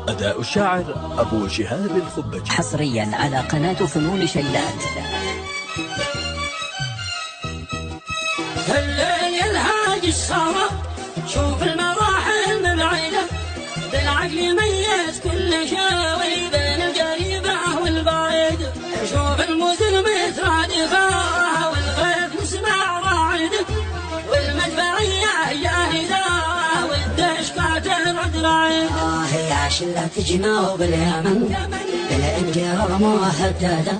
أداء الشاعر أبو شهاب الخبجي، حصريا على قناة فنون شيلات. الليل الهاج السهرة، شوف المراحل من بعيدة، بالعقل ميز كل شيء بين القريبة والبعيد. شوف الموزن مترادفة والغيث نسمع راعد، والمدفعية جاهزة والدشقة ترد راعد. يا شلة جنوب اليمن بالإنجيل مهددة،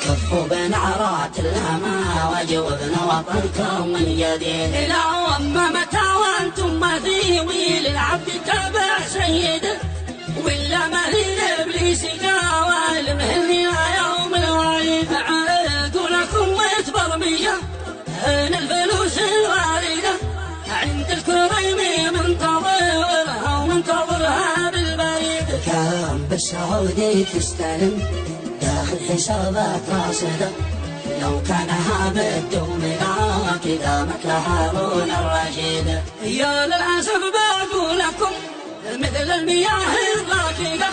كفوا بين عرات الهما وجوبنا وطنكم من جديد. إلى متى وأنتم مثيوي للعبد تبع سيده، ولا مهين إبليس قاوى المهني يوم الوعيد. عقولكم متبرمجة هنا الفلوس الواردة، عند الكريم منتظرها ومنتظرها بالبريد. كم بالسعودي تستلم داخل حسابات راصدة، لو كان هابد وملاك دامك هارون الرشيد. يا للأسف بقولكم مثل المياه الراكدة،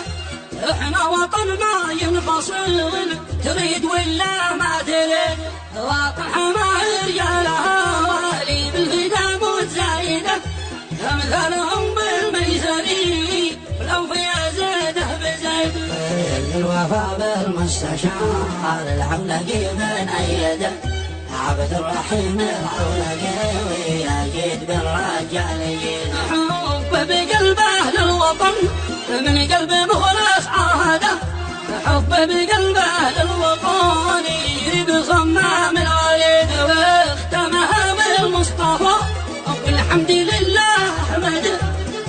احنا وطن ما ينفصل، تريد ولا ما تريد. وطن حما رجالها والي بالفدا متزايدة، امثالهم بالميسري لو في زيده بزيد. الوفا بالمستشار العولقي بن أيده، عبد الرحيم العولقي ويجيد بالرجال يجيد. حب بقلبه للوطن من قلبه مخلص عهده، حب بقلبه للوطن يريد صمام العريد. واختمها بالمصطفى والحمد لله احمده،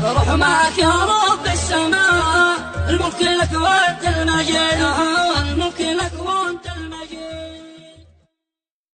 روح معك يا رب السماء، الملك لك وانت المجيد، الملك لك وانت المجيد.